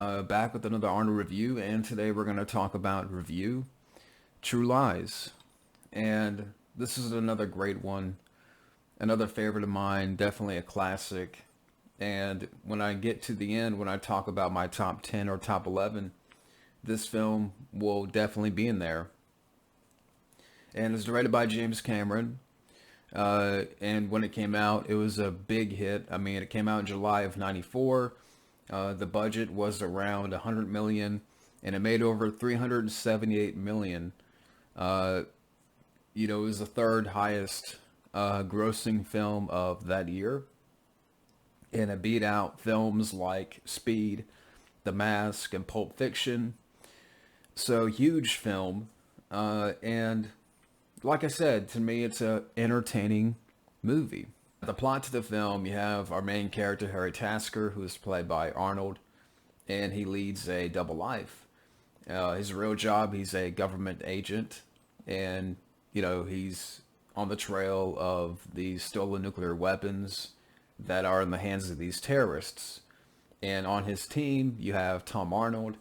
Back with another Arnold review, and today we're going to talk about review True Lies. And this is another great one, another favorite of mine, definitely a classic. And when I get to the end, when I talk about my top 10 or top 11, this film will definitely be in there. And it's directed by James Cameron. And when it came out, it was a big hit. I mean, it came out in July of '94. The budget was around 100 million, and it made over 378 million. It was the third highest grossing film of that year, and it beat out films like Speed, The Mask, and Pulp Fiction. So huge film, and like I said, to me, it's a entertaining movie. The plot to the film, you have our main character, Harry Tasker, who is played by Arnold, and he leads a double life. His real job, he's a government agent, and, he's on the trail of these stolen nuclear weapons that are in the hands of these terrorists. And on his team, you have Tom Arnold,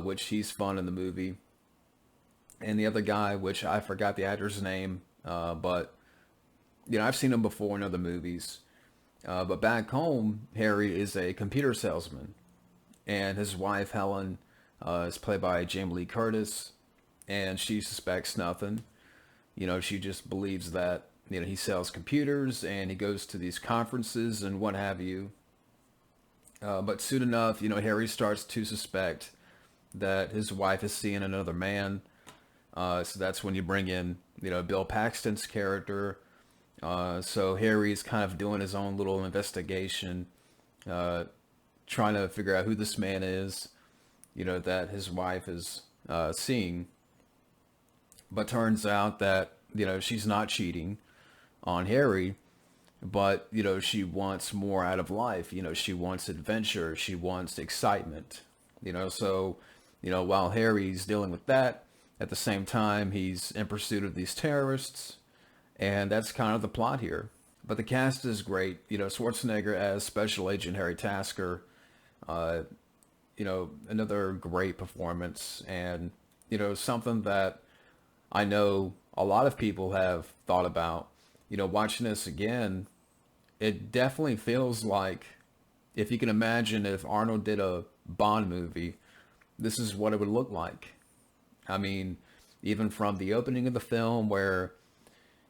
which he's fun in the movie. And the other guy, which I forgot the actor's name, but I've seen him before in other movies. But back home, Harry is a computer salesman, and his wife Helen is played by Jamie Lee Curtis, and she suspects nothing. She just believes that he sells computers and he goes to these conferences and what have you. But soon enough, Harry starts to suspect that his wife is seeing another man. So that's when you bring in, Bill Paxton's character. So Harry's kind of doing his own little investigation, trying to figure out who this man is, that his wife is seeing. But turns out that, she's not cheating on Harry, but, she wants more out of life. She wants adventure. She wants excitement, so, while Harry's dealing with that, at the same time, he's in pursuit of these terrorists, and that's kind of the plot here. But the cast is great. Schwarzenegger as Special Agent Harry Tasker, another great performance, and, something that I know a lot of people have thought about. Watching this again, it definitely feels like, if you can imagine if Arnold did a Bond movie, this is what it would look like. I mean, even from the opening of the film where,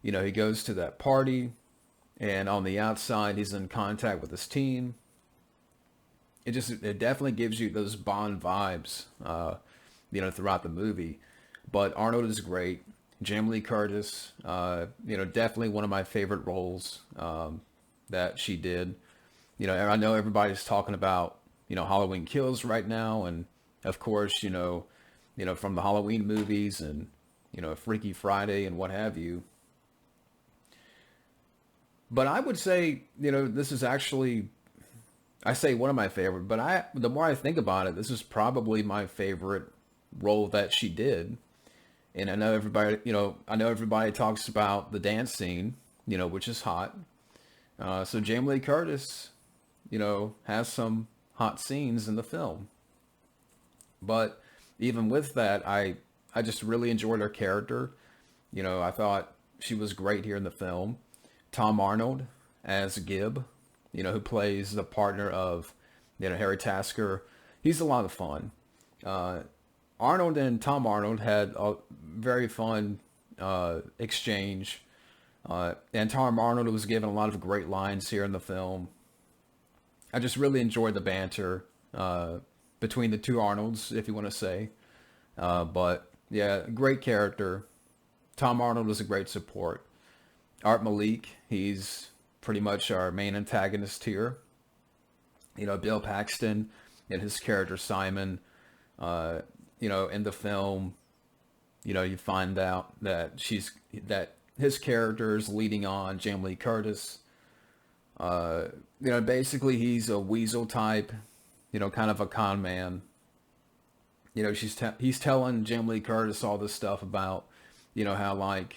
he goes to that party and on the outside he's in contact with his team. It definitely gives you those Bond vibes, throughout the movie. But Arnold is great. Jamie Lee Curtis, definitely one of my favorite roles that she did. I know everybody's talking about, Halloween Kills right now. And of course, from the Halloween movies and, Freaky Friday and what have you. But I would say, this is actually, I say one of my favorite, but the more I think about it, this is probably my favorite role that she did. And I know everybody talks about the dance scene, which is hot. So Jamie Lee Curtis, has some hot scenes in the film. But even with that, I just really enjoyed her character. I thought she was great here in the film. Tom Arnold as Gib, who plays the partner of, Harry Tasker. He's a lot of fun. Arnold and Tom Arnold had a very fun exchange. And Tom Arnold was given a lot of great lines here in the film. I just really enjoyed the banter between the two Arnolds, if you want to say. But yeah, great character. Tom Arnold was a great support. Art Malik, he's pretty much our main antagonist here. Bill Paxton and his character Simon, in the film, you find out that his character is leading on Jamie Lee Curtis. Basically he's a weasel type, kind of a con man. He's telling Jamie Lee Curtis all this stuff about, how like,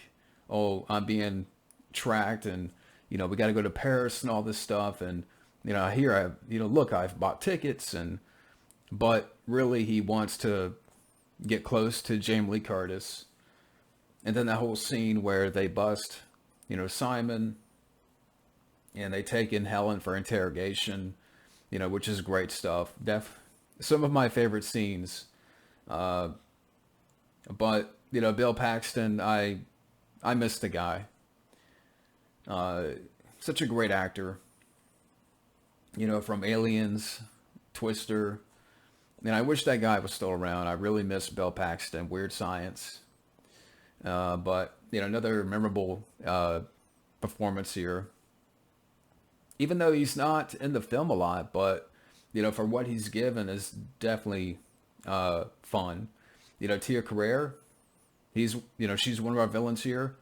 oh, I'm being tracked and, we got to go to Paris and all this stuff. And, look, I've bought tickets and but really he wants to get close to Jamie Lee Curtis. And then that whole scene where they bust, Simon, and they take in Helen for interrogation, which is great stuff. Some of my favorite scenes. But Bill Paxton, I miss the guy. Such a great actor. From Aliens, Twister. And I wish that guy was still around. I really miss Bill Paxton, Weird Science. But another memorable performance here. Even though he's not in the film a lot, but for what he's given is definitely fun. Tia Carrere, she's one of our villains here.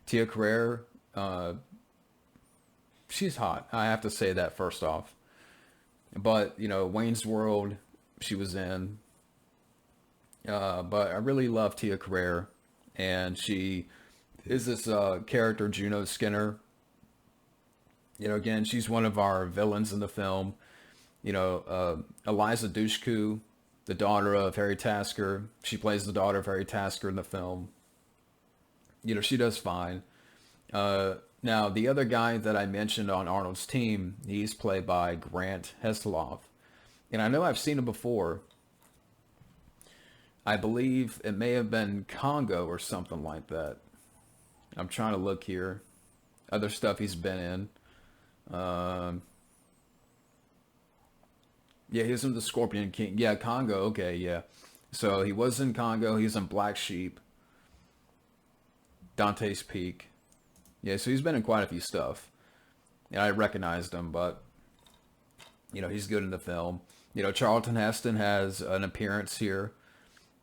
Tia Carrere, she's hot. I have to say that first off. But Wayne's World, she was in. But I really love Tia Carrere, and she is this character Juno Skinner. Again, she's one of our villains in the film. Eliza Dushku, the daughter of Harry Tasker. She plays the daughter of Harry Tasker in the film. She does fine. Now, the other guy that I mentioned on Arnold's team, he's played by Grant Hesteloff. And I know I've seen him before. I believe it may have been Congo or something like that. I'm trying to look here. Other stuff he's been in. Yeah, he was in the Scorpion King. Yeah, Congo. Okay, yeah. So he was in Congo. He's in Black Sheep. Dante's Peak. Yeah, so he's been in quite a few stuff. And I recognized him, but, he's good in the film. Charlton Heston has an appearance here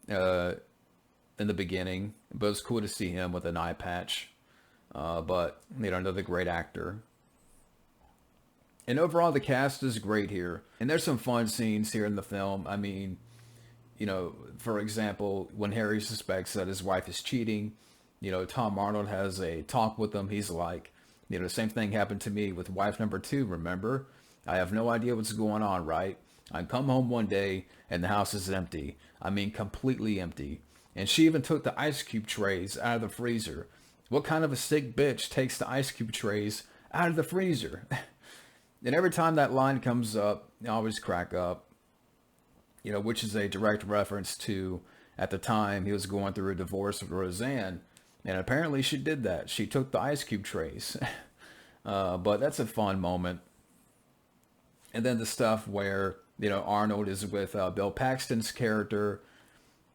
in the beginning. But it was cool to see him with an eye patch. But, another great actor. And overall, the cast is great here. And there's some fun scenes here in the film. I mean, for example, when Harry suspects that his wife is cheating, Tom Arnold has a talk with him. He's like, the same thing happened to me with wife number 2, remember? I have no idea what's going on, right? I come home one day and the house is empty. I mean, completely empty. And she even took the ice cube trays out of the freezer. What kind of a sick bitch takes the ice cube trays out of the freezer? And every time that line comes up, I always crack up, which is a direct reference to, at the time, he was going through a divorce with Roseanne. And apparently she did that. She took the ice cube trays. But that's a fun moment. And then the stuff where, Arnold is with Bill Paxton's character,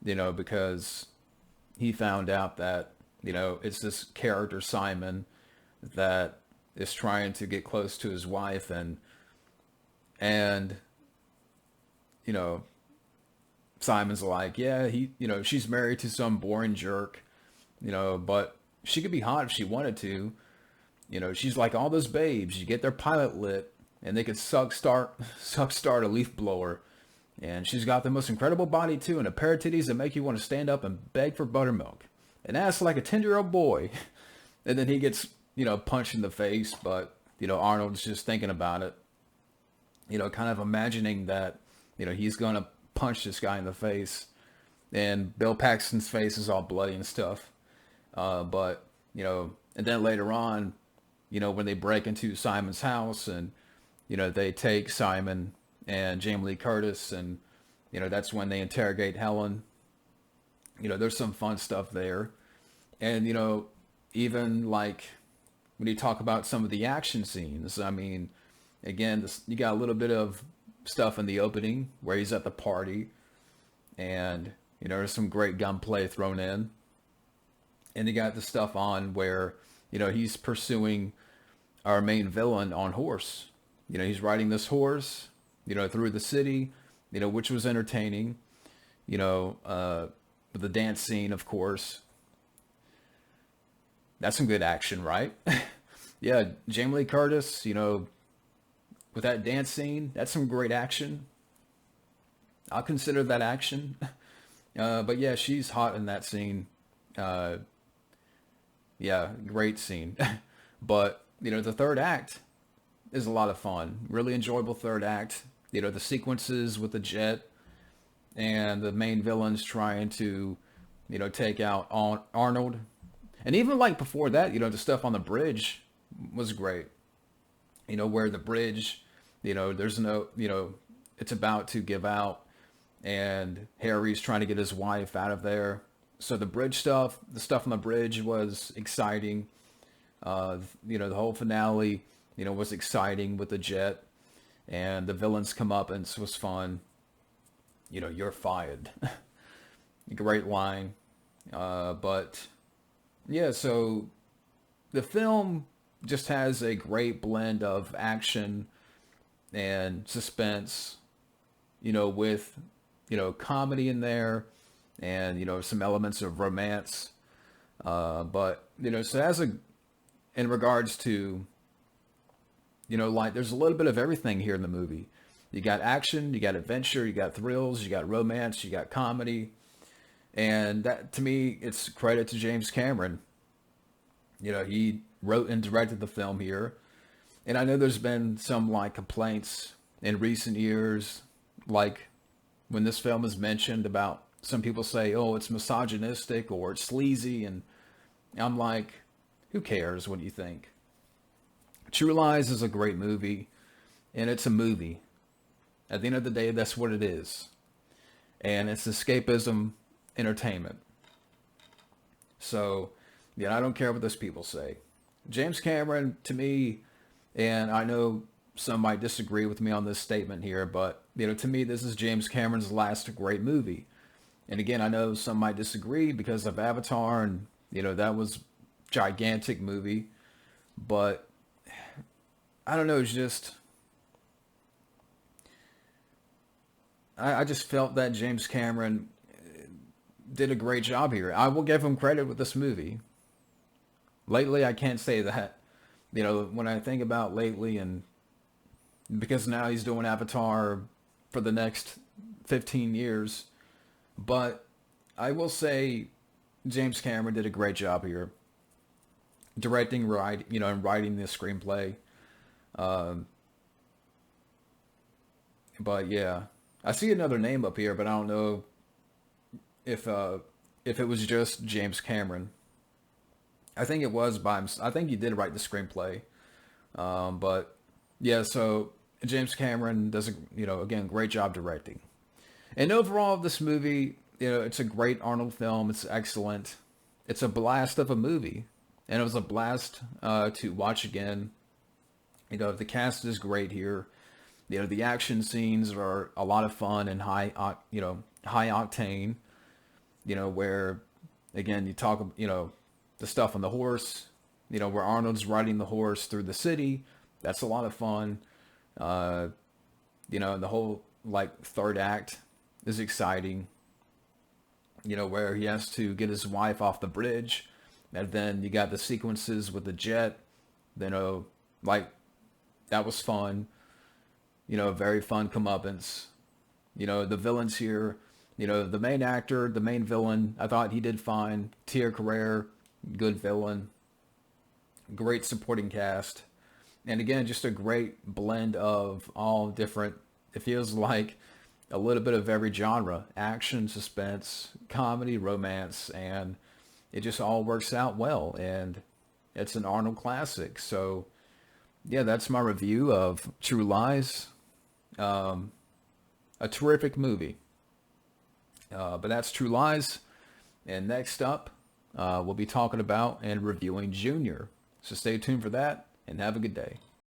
because he found out that, it's this character, Simon, that is trying to get close to his wife, and Simon's like, yeah, she's married to some boring jerk, but she could be hot if she wanted to. She's like all those babes. You get their pilot lit, and they could suck start a leaf blower. And she's got the most incredible body too, and a pair of titties that make you want to stand up and beg for buttermilk. And ass like a 10-year-old boy. And then he gets, punched in the face, but, Arnold's just thinking about it. Kind of imagining that, he's going to punch this guy in the face. And Bill Paxton's face is all bloody and stuff. But, and then later on, when they break into Simon's house and, they take Simon and Jamie Lee Curtis, and, that's when they interrogate Helen. There's some fun stuff there. And, even like when you talk about some of the action scenes, I mean, again, you got a little bit of stuff in the opening where he's at the party, and, there's some great gunplay thrown in. And you got the stuff on where, he's pursuing our main villain on horse. He's riding this horse, through the city, which was entertaining, with the dance scene, of course. That's some good action, right? Yeah, Jamie Lee Curtis, with that dance scene, that's some great action. I'll consider that action. But yeah, she's hot in that scene. Yeah, great scene. But, the third act is a lot of fun. Really enjoyable third act. The sequences with the jet, and the main villain's trying to, take out Arnold. And even like before that, the stuff on the bridge was great. Where the bridge, there's no, it's about to give out, and Harry's trying to get his wife out of there. So the bridge stuff, the stuff on the bridge was exciting. The whole finale, was exciting with the jet, and the villains come up, and it was fun. You're fired. Great line. But yeah, so the film just has a great blend of action and suspense, with, comedy in there, and, some elements of romance. But, so in regards to, like, there's a little bit of everything here in the movie. You got action, you got adventure, you got thrills, you got romance, you got comedy. And that, to me, it's credit to James Cameron. He wrote and directed the film here. And I know there's been some, like, complaints in recent years, like when this film is mentioned, about some people say, oh, it's misogynistic or it's sleazy. And I'm like, who cares what you think? True Lies is a great movie, and it's a movie. At the end of the day, that's what it is. And it's escapism entertainment. So, yeah, I don't care what those people say. James Cameron, to me, and I know some might disagree with me on this statement here, but, to me, this is James Cameron's last great movie. And again, I know some might disagree because of Avatar, and, that was a gigantic movie. But, I don't know, it's just... I just felt that James Cameron did a great job here. I will give him credit with this movie. Lately, I can't say that. When I think about lately, and because now he's doing Avatar for the next 15 years. But I will say James Cameron did a great job here. Directing, and writing the screenplay. But yeah. I see another name up here, but I don't know if it was just James Cameron. I think it was by himself. I think he did write the screenplay. But yeah, so James Cameron does again, great job directing. And overall, this movie, it's a great Arnold film. It's excellent. It's a blast of a movie, and it was a blast to watch again. The cast is great here. The action scenes are a lot of fun and high octane. Where, again, you talk, the stuff on the horse, where Arnold's riding the horse through the city. That's a lot of fun. And the whole, like, third act is exciting. Where he has to get his wife off the bridge. And then you got the sequences with the jet. Like, that was fun. Very fun comeuppance. The villains here, the main actor, the main villain, I thought he did fine. Carrera, good villain. Great supporting cast. And again, just a great blend of all different, it feels like a little bit of every genre. Action, suspense, comedy, romance, and it just all works out well. And it's an Arnold classic. So, yeah, that's my review of True Lies. A terrific movie. But that's True Lies. And next up, we'll be talking about and reviewing Junior. So stay tuned for that, and have a good day.